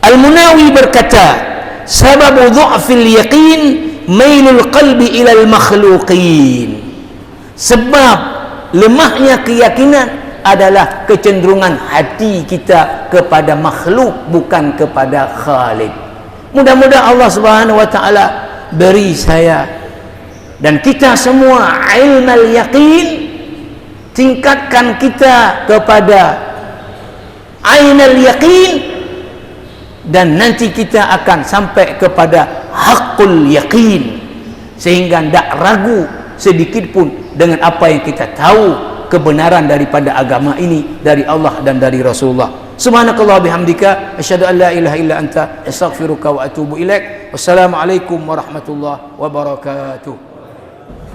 Al-Munawi berkata, sababu dhu'fil yaqin mailul qalbi ilal makhluqin. Sebab lemahnya keyakinan adalah kecenderungan hati kita kepada makhluk, bukan kepada Khalik. Mudah-mudahan Allah Subhanahu wa taala beri saya dan kita semua ilmal yaqin, tingkatkan kita kepada ainal yaqin, dan nanti kita akan sampai kepada haqqul yaqin, sehingga tidak ragu sedikit pun dengan apa yang kita tahu kebenaran daripada agama ini dari Allah dan dari Rasulullah. Subhanakallah bihamdika asyhadu an la ilaha illa anta astaghfiruka wa atubu ilaik. Wassalamualaikum warahmatullahi wabarakatuh.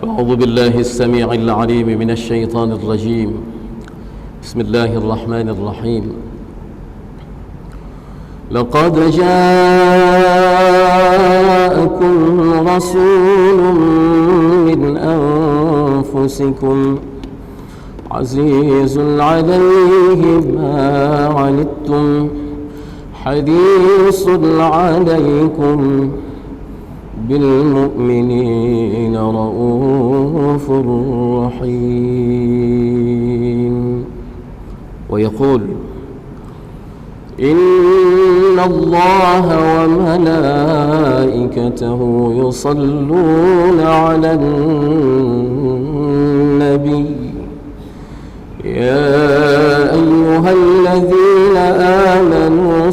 أعوذ بالله السميع العليم من الشيطان الرجيم. بسم الله الرحمن الرحيم. لقد جاءكم رسول من أنفسكم عزيز عليه ما عنتم حريص عليكم بالمؤمنين رؤوف رحيم. ويقول إن الله وملائكته يصلون على النبي يا أيها الذين آمنوا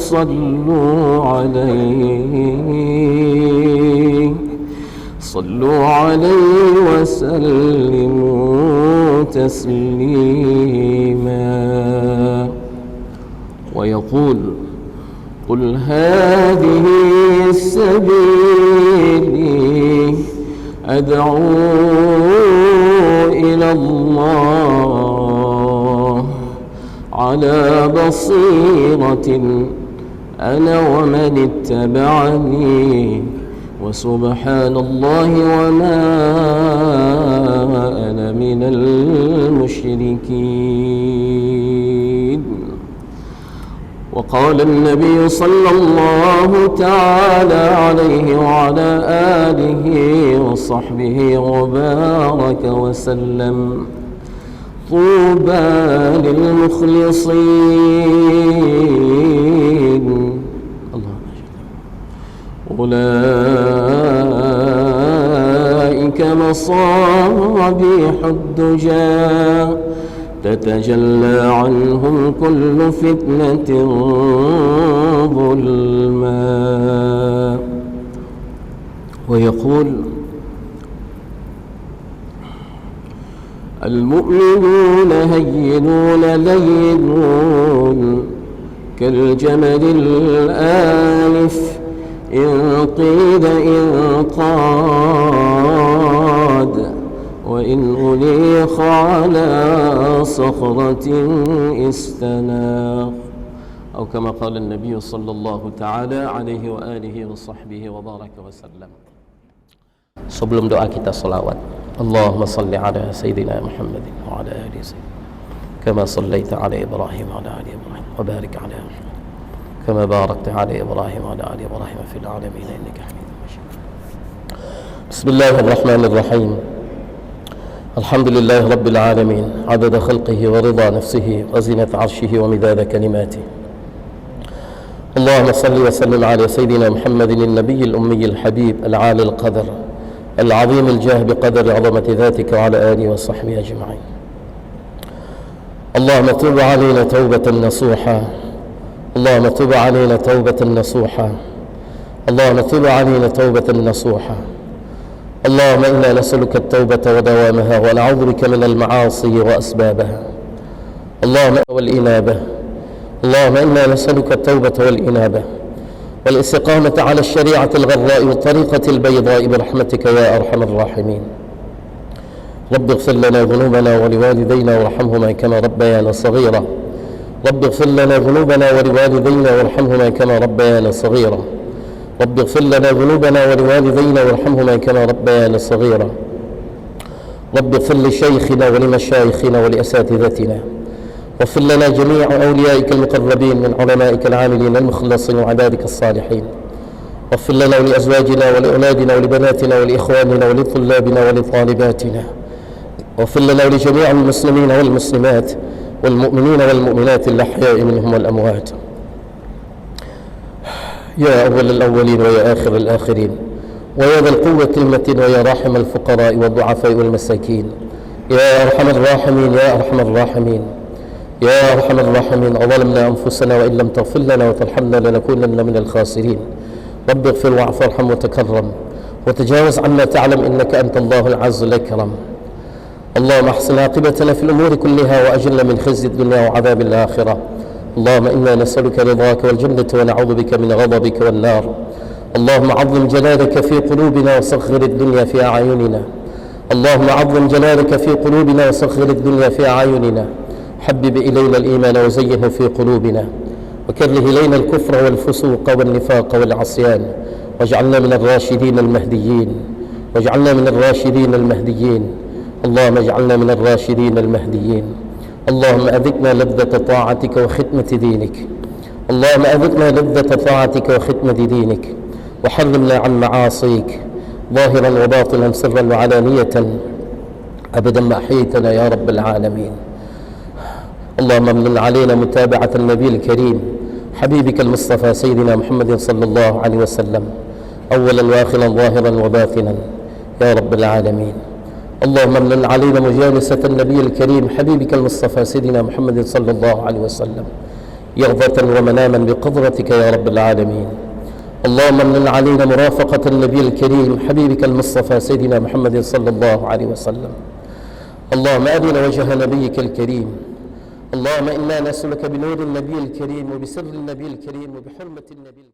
صلوا عليه وسلموا تسليما. ويقول قل هذه سبيلي أدعو إلى الله على بصيرة أنا ومن اتبعني وسبحان الله وما أنا من المشركين. وقال النبي صلى الله تعالى عليه وعلى آله وصحبه وبارك وسلم طوبى للمخلصين أولئك مصابيح الدجى تتجلى عنهم كل فتنة ظلما. ويقول: المؤمنون هينون لينون كالجمل الآلف إن قيد إن قاد وإن أنيخ على صخرة استناخ، أو كما قال النبي صلى الله تعالى عليه وآله وصحبه وبارك وسلم. Sebelum doa kita salawat, Allahumma salli ala Sayyidina Muhammadin wa ala ali Sayyidina kama sallaita ala Ibrahim wa ala ali Ibrahim wa barik ala Muhammad kama barakta ala Ibrahim wa ala ali Ibrahim fil alamin innaka Hamidum Majid. Bismillahirrahmanirrahim. Alhamdulillahi rabbil alamin, adada khalqihi wa rida nafsihi wa zinata arshihi wa midada kalimatihi. اللهم صل وسلم على سيدنا محمد النبي الأمي الحبيب العالي القدر العظيم الجاه بقدر عظمة ذاتك وعلى آله وصحبه أجمعين. اللهم تب علينا توبة نصوحا، اللهم تب علينا توبة نصوحا، اللهم تب علينا توبة نصوحا. اللهم إنا نسألك التوبة ودوامها ونعوذ بك من المعاصي وأسبابها. اللهم والإنابة، اللهم إنا نسألك التوبة والإنابة والاستقامة على الشريعة الغراء والطريقة البيضاء برحمتك يا أرحم الراحمين. رب اغفر لنا ذنوبنا ولوالدينا وارحمهما كما ربيانا صغيرا. رب اغفر لنا ذنوبنا ولوالدينا وارحمهما كما ربيانا صغيرا. رب اغفر لنا ذنوبنا ولوالدينا وارحمهما كما ربيانا صغيرا. رب اغفر لشيخنا ولمشايخنا ولأساتذتنا، واغفر لنا جميع أوليائك المقربين من علمائك العاملين المخلصين وعبادك الصالحين. واغفر لنا ولأزواجنا ولأولادنا ولبناتنا ولإخواننا ولطلابنا ولطالباتنا. واغفر لنا ولجميع المسلمين والمسلمات والمؤمنين والمؤمنات الأحياء منهم والأموات. يا أول الأولين ويا آخر الآخرين ويا ذا القوة المتين ويا راحم الفقراء والضعفاء والمساكين، يا أرحم الراحمين يا أرحم الراحمين يا أرحم الراحمين. أظلمنا أنفسنا وإن لم تغفر لنا وترحمنا لنكونن من الخاسرين. رب اغفر واعف وارحم وتكرم وتجاوز عما تعلم إنك أنت الله العز الأكرم. اللهم احسن عاقبتنا في الأمور كلها وأجلنا من خزي الدنيا وعذاب الآخرة. اللهم إنا نسألك رضاك والجنة ونعوذ بك من غضبك والنار. اللهم عظم جلالك في قلوبنا وصغر الدنيا في أعيننا. اللهم عظم جلالك في قلوبنا وصغر الدنيا في أعيننا. حبب إلينا الإيمان وزينه في قلوبنا، وكره إلينا الكفر والفسوق والنفاق والعصيان، واجعلنا من الراشدين المهديين، واجعلنا من الراشدين المهديين. اللهم اجعلنا من الراشدين المهديين. اللهم أذقنا لذة طاعتك وخدمة دينك. اللهم أذقنا لذة طاعتك وخدمة دينك، وحرمنا عن معاصيك ظاهرا وباطنا سرا وعلانية أبدا ما أحييتنا يا رب العالمين. اللهم امن علينا متابعة النبي الكريم حبيبك المصطفى سيدنا محمد صلى الله عليه وسلم أولا وآخرا ظاهرا وباطنا يا رب العالمين. اللهم امن علينا مجالسة النبي الكريم حبيبك المصطفى سيدنا محمد صلى الله عليه وسلم يغضة ومناما بقدرتك يا رب العالمين. اللهم امن علينا مرافقة النبي الكريم حبيبك المصطفى سيدنا محمد صلى الله عليه وسلم. اللهم أرنا وجه نبيك الكريم. اللهم إنا نسألك بنور النبي الكريم وبسر النبي الكريم وبحرمة النبي